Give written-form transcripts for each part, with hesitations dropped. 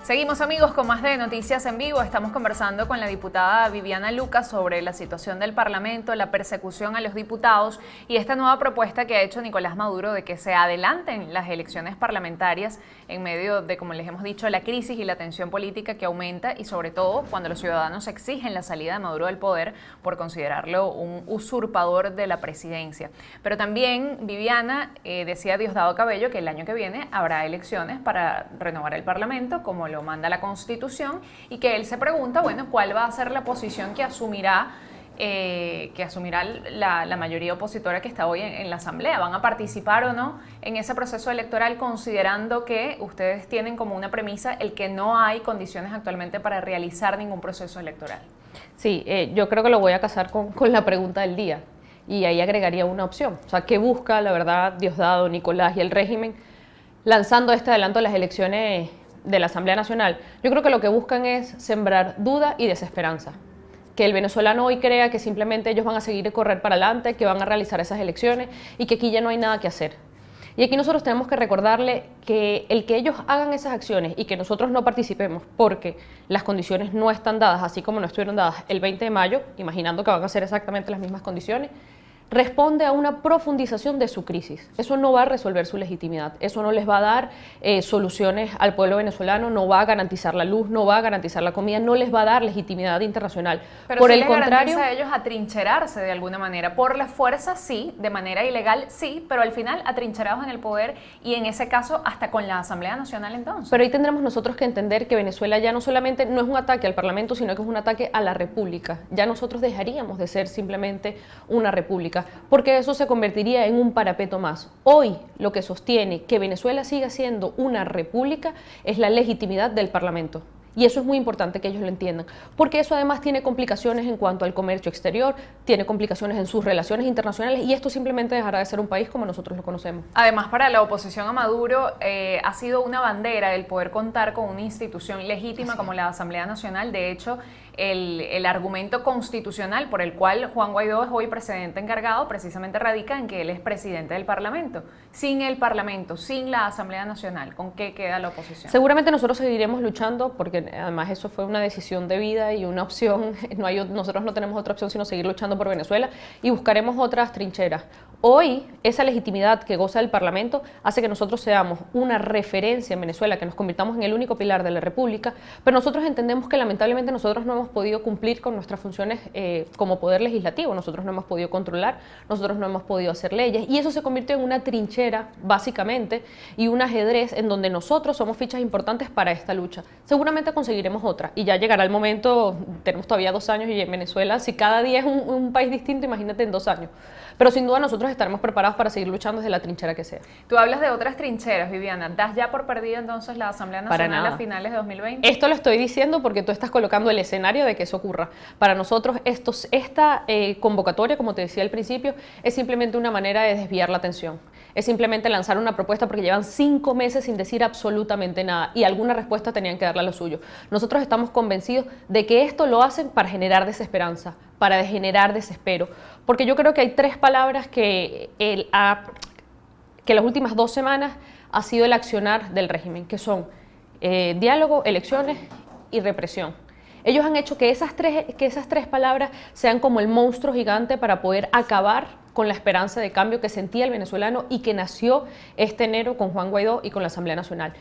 Seguimos, amigos, con más de Noticias en Vivo. Estamos conversando con la diputada Viviana Lucas sobre la situación del Parlamento, la persecución a los diputados y esta nueva propuesta que ha hecho Nicolás Maduro de que se adelanten las elecciones parlamentarias en medio de, como les hemos dicho, la crisis y la tensión política que aumenta, y sobre todo cuando los ciudadanos exigen la salida de Maduro del poder por considerarlo un usurpador de la presidencia. Pero también Viviana decía Diosdado Cabello que el año que viene habrá elecciones para renovar el Parlamento, como lo manda la Constitución, y que él se pregunta, bueno, ¿cuál va a ser la posición que asumirá la mayoría opositora que está hoy en la Asamblea? ¿Van a participar o no en ese proceso electoral, considerando que ustedes tienen como una premisa el que no hay condiciones actualmente para realizar ningún proceso electoral? Sí, yo creo que lo voy a casar con la pregunta del día, y ahí agregaría una opción. O sea, ¿qué busca, la verdad, Diosdado, Nicolás y el régimen lanzando este adelanto de las elecciones de la Asamblea Nacional? Yo creo que lo que buscan es sembrar duda y desesperanza. Que el venezolano hoy crea que simplemente ellos van a seguir y correr para adelante, que van a realizar esas elecciones y que aquí ya no hay nada que hacer. Y aquí nosotros tenemos que recordarle que el que ellos hagan esas acciones y que nosotros no participemos porque las condiciones no están dadas, así como no estuvieron dadas el 20 de mayo, imaginando que van a ser exactamente las mismas condiciones, responde a una profundización de su crisis. Eso no va a resolver su legitimidad, eso no les va a dar soluciones al pueblo venezolano, no va a garantizar la luz, no va a garantizar la comida, no les va a dar legitimidad internacional. Pero por sí el les contrario, garantiza a ellos atrincherarse de alguna manera, por la fuerza sí, de manera ilegal sí, pero al final atrincherados en el poder, y en ese caso hasta con la Asamblea Nacional entonces. Pero ahí tendremos nosotros que entender que Venezuela ya no solamente no es un ataque al Parlamento, sino que es un ataque a la República. Ya nosotros dejaríamos de ser simplemente una república, porque eso se convertiría en un parapeto más. Hoy lo que sostiene que Venezuela siga siendo una república es la legitimidad del Parlamento. Y eso es muy importante que ellos lo entiendan, porque eso además tiene complicaciones en cuanto al comercio exterior, tiene complicaciones en sus relaciones internacionales, y esto simplemente dejará de ser un país como nosotros lo conocemos. Además, para la oposición a Maduro ha sido una bandera el poder contar con una institución legítima como la Asamblea Nacional. De hecho, el argumento constitucional por el cual Juan Guaidó es hoy presidente encargado precisamente radica en que él es presidente del Parlamento. Sin el Parlamento, sin la Asamblea Nacional, ¿con qué queda la oposición? Seguramente nosotros seguiremos luchando, porque además eso fue una decisión de vida y una opción. Nosotros no tenemos otra opción sino seguir luchando por Venezuela, y buscaremos otras trincheras. Hoy esa legitimidad que goza el Parlamento hace que nosotros seamos una referencia en Venezuela, que nos convirtamos en el único pilar de la República, pero nosotros entendemos que lamentablemente nosotros no hemos podido cumplir con nuestras funciones como poder legislativo. Nosotros no hemos podido controlar, nosotros no hemos podido hacer leyes, y eso se convirtió en una trinchera básicamente y un ajedrez en donde nosotros somos fichas importantes para esta lucha. Seguramente conseguiremos otra, y ya llegará el momento. Tenemos todavía 2 años, y en Venezuela, si cada día es un país distinto, imagínate en 2 años. Pero sin duda nosotros estaremos preparados para seguir luchando desde la trinchera que sea. Tú hablas de otras trincheras, Viviana. ¿Das ya por perdida entonces la Asamblea Nacional a finales de 2020? Esto lo estoy diciendo porque tú estás colocando el escenario de que eso ocurra. Para nosotros esta convocatoria, como te decía al principio, es simplemente una manera de desviar la atención. Es simplemente lanzar una propuesta porque llevan 5 meses sin decir absolutamente nada, y alguna respuesta tenían que darle a lo suyo. Nosotros estamos convencidos de que esto lo hacen para generar desesperanza, para generar desespero, porque yo creo que hay 3 palabras que las últimas 2 semanas ha sido el accionar del régimen, que son diálogo, elecciones y represión. Ellos han hecho que esas tres palabras sean como el monstruo gigante para poder acabar con la esperanza de cambio que sentía el venezolano y que nació este enero con Juan Guaidó y con la Asamblea Nacional.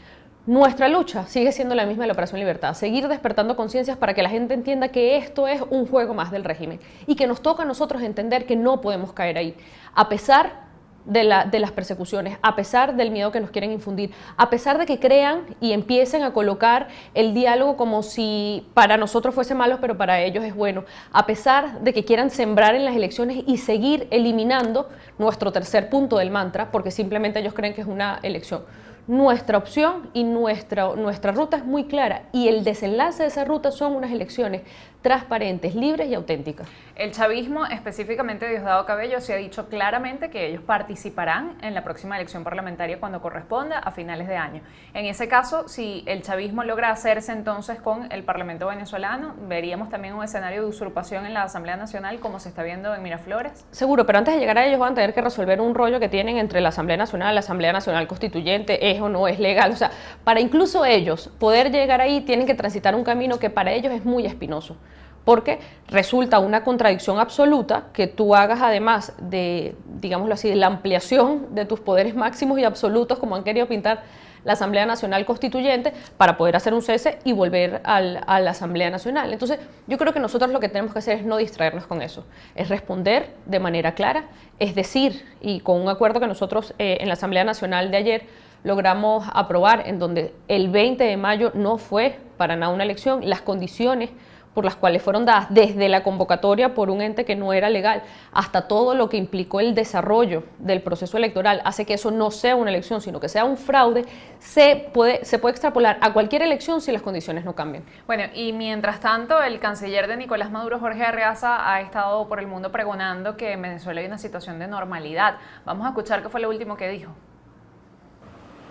Nuestra lucha sigue siendo la misma de la Operación Libertad, seguir despertando conciencias para que la gente entienda que esto es un juego más del régimen y que nos toca a nosotros entender que no podemos caer ahí, a pesar de las persecuciones, a pesar del miedo que nos quieren infundir, a pesar de que crean y empiecen a colocar el diálogo como si para nosotros fuese malo, pero para ellos es bueno, a pesar de que quieran sembrar en las elecciones y seguir eliminando nuestro tercer punto del mantra, porque simplemente ellos creen que es una elección. Nuestra opción y nuestra ruta es muy clara, y el desenlace de esa ruta son unas elecciones transparentes, libres y auténticas. El chavismo, específicamente Diosdado Cabello, se ha dicho claramente que ellos participarán en la próxima elección parlamentaria cuando corresponda a finales de año. En ese caso, si el chavismo logra hacerse entonces con el Parlamento venezolano, ¿veríamos también un escenario de usurpación en la Asamblea Nacional como se está viendo en Miraflores? Seguro, pero antes de llegar a ellos van a tener que resolver un rollo que tienen entre la Asamblea Nacional Constituyente, es o no es legal. O sea, para incluso ellos poder llegar ahí tienen que transitar un camino que para ellos es muy espinoso, porque resulta una contradicción absoluta que tú hagas, además de, digámoslo así, de la ampliación de tus poderes máximos y absolutos, como han querido pintar la Asamblea Nacional Constituyente, para poder hacer un cese y volver a la Asamblea Nacional. Entonces, yo creo que nosotros lo que tenemos que hacer es no distraernos con eso, es responder de manera clara, es decir, y con un acuerdo que nosotros en la Asamblea Nacional de ayer logramos aprobar, en donde el 20 de mayo no fue para nada una elección, las condiciones por las cuales fueron dadas, desde la convocatoria por un ente que no era legal, hasta todo lo que implicó el desarrollo del proceso electoral, hace que eso no sea una elección, sino que sea un fraude, se puede extrapolar a cualquier elección si las condiciones no cambian. Bueno, y mientras tanto, el canciller de Nicolás Maduro, Jorge Arreaza, ha estado por el mundo pregonando que en Venezuela hay una situación de normalidad. Vamos a escuchar qué fue lo último que dijo.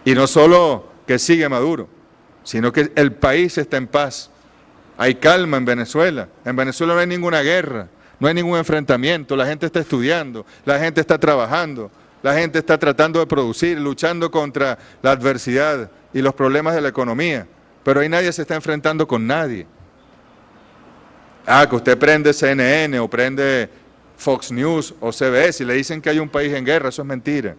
Y no solo que sigue Maduro, sino que el país está en paz. Hay calma en Venezuela. En Venezuela no hay ninguna guerra, no hay ningún enfrentamiento. La gente está estudiando, la gente está trabajando, la gente está tratando de producir, luchando contra la adversidad y los problemas de la economía. Pero ahí nadie se está enfrentando con nadie. Que usted prende CNN o prende Fox News o CBS y le dicen que hay un país en guerra, eso es mentira.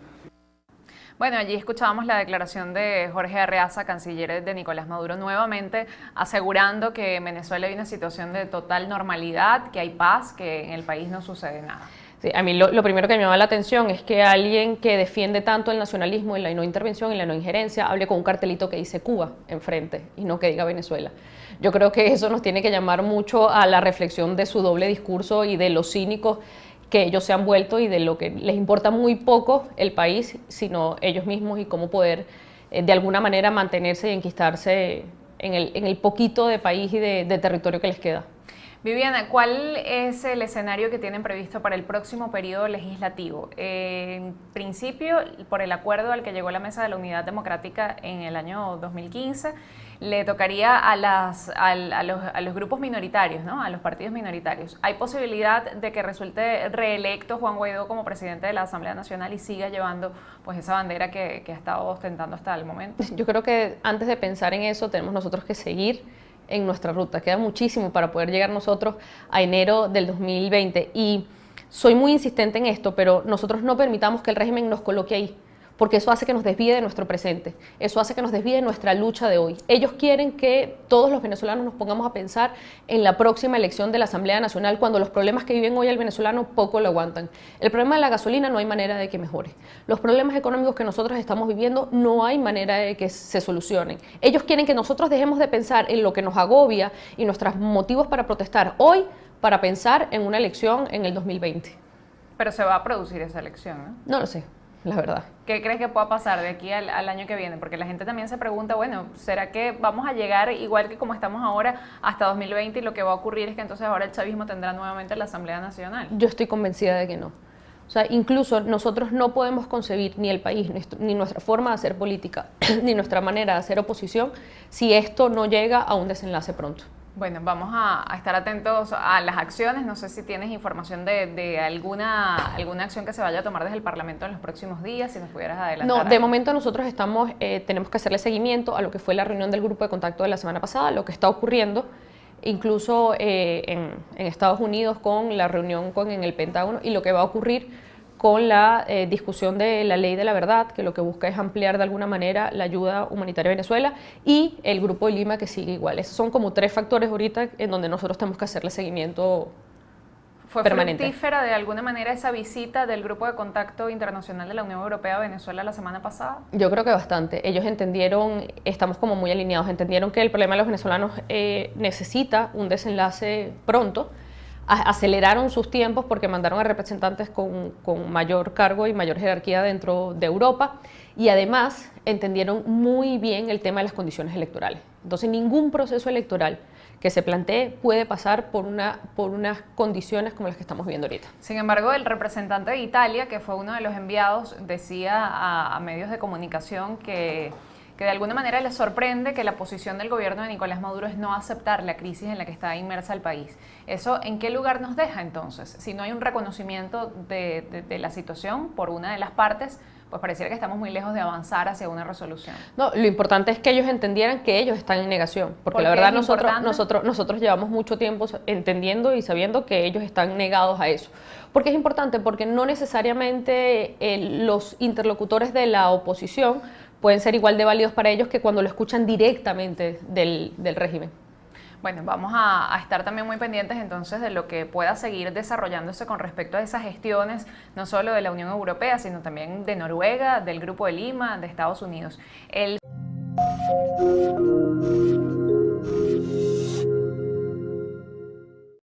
Bueno, allí escuchábamos la declaración de Jorge Arreaza, canciller de Nicolás Maduro, nuevamente asegurando que en Venezuela hay una situación de total normalidad, que hay paz, que en el país no sucede nada. Sí, a mí lo primero que me llama la atención es que alguien que defiende tanto el nacionalismo y la no intervención y la no injerencia hable con un cartelito que dice Cuba enfrente y no que diga Venezuela. Yo creo que eso nos tiene que llamar mucho a la reflexión de su doble discurso y de los cínicos que ellos se han vuelto y de lo que les importa muy poco el país, sino ellos mismos y cómo poder de alguna manera mantenerse y enquistarse en el poquito de país y de territorio que les queda. Viviana, ¿cuál es el escenario que tienen previsto para el próximo periodo legislativo? En principio, por el acuerdo al que llegó la Mesa de la Unidad Democrática en el año 2015, le tocaría a los grupos minoritarios, ¿no? A los partidos minoritarios. ¿Hay posibilidad de que resulte reelecto Juan Guaidó como presidente de la Asamblea Nacional y siga llevando pues esa bandera que ha estado ostentando hasta el momento? Yo creo que antes de pensar en eso tenemos nosotros que seguir en nuestra ruta. Queda muchísimo para poder llegar nosotros a enero del 2020 y soy muy insistente en esto, pero nosotros no permitamos que el régimen nos coloque ahí, porque eso hace que nos desvíe de nuestro presente, eso hace que nos desvíe de nuestra lucha de hoy. Ellos quieren que todos los venezolanos nos pongamos a pensar en la próxima elección de la Asamblea Nacional, cuando los problemas que viven hoy el venezolano poco lo aguantan. El problema de la gasolina no hay manera de que mejore. Los problemas económicos que nosotros estamos viviendo no hay manera de que se solucionen. Ellos quieren que nosotros dejemos de pensar en lo que nos agobia y nuestros motivos para protestar hoy, para pensar en una elección en el 2020. Pero se va a producir esa elección, ¿no? No lo sé, la verdad. ¿Qué crees que pueda pasar de aquí al año que viene? Porque la gente también se pregunta, bueno, ¿será que vamos a llegar igual que como estamos ahora hasta 2020 y lo que va a ocurrir es que entonces ahora el chavismo tendrá nuevamente la Asamblea Nacional? Yo estoy convencida de que no. O sea, incluso nosotros no podemos concebir ni el país, ni nuestra forma de hacer política, ni nuestra manera de hacer oposición, si esto no llega a un desenlace pronto. Bueno, vamos a estar atentos a las acciones. No sé si tienes información de alguna acción que se vaya a tomar desde el Parlamento en los próximos días, si nos pudieras adelantar. No, de momento nosotros tenemos que hacerle seguimiento a lo que fue la reunión del grupo de contacto de la semana pasada, lo que está ocurriendo, incluso en Estados Unidos con la reunión en el Pentágono y lo que va a ocurrir con la discusión de la ley de la verdad, que lo que busca es ampliar de alguna manera la ayuda humanitaria a Venezuela, y el Grupo de Lima, que sigue igual. Esos son como tres factores ahorita en donde nosotros tenemos que hacerle seguimiento permanente. ¿Fue fructífera de alguna manera esa visita del Grupo de Contacto Internacional de la Unión Europea a Venezuela la semana pasada? Yo creo que bastante. Ellos entendieron, estamos como muy alineados, entendieron que el problema de los venezolanos necesita un desenlace pronto. Aceleraron sus tiempos porque mandaron a representantes con mayor cargo y mayor jerarquía dentro de Europa, y además entendieron muy bien el tema de las condiciones electorales. Entonces ningún proceso electoral que se plantee puede pasar por unas condiciones como las que estamos viendo ahorita. Sin embargo, el representante de Italia, que fue uno de los enviados, decía a medios de comunicación que de alguna manera les sorprende que la posición del gobierno de Nicolás Maduro es no aceptar la crisis en la que está inmersa el país. ¿Eso en qué lugar nos deja entonces? Si no hay un reconocimiento de la situación por una de las partes, pues pareciera que estamos muy lejos de avanzar hacia una resolución. No, lo importante es que ellos entendieran que ellos están en negación, porque ¿Por la qué verdad es nosotros llevamos mucho tiempo entendiendo y sabiendo que ellos están negados a eso. ¿Por qué es importante? Porque no necesariamente los interlocutores de la oposición pueden ser igual de válidos para ellos que cuando lo escuchan directamente del régimen. Bueno, vamos a estar también muy pendientes entonces de lo que pueda seguir desarrollándose con respecto a esas gestiones, no solo de la Unión Europea, sino también de Noruega, del Grupo de Lima, de Estados Unidos.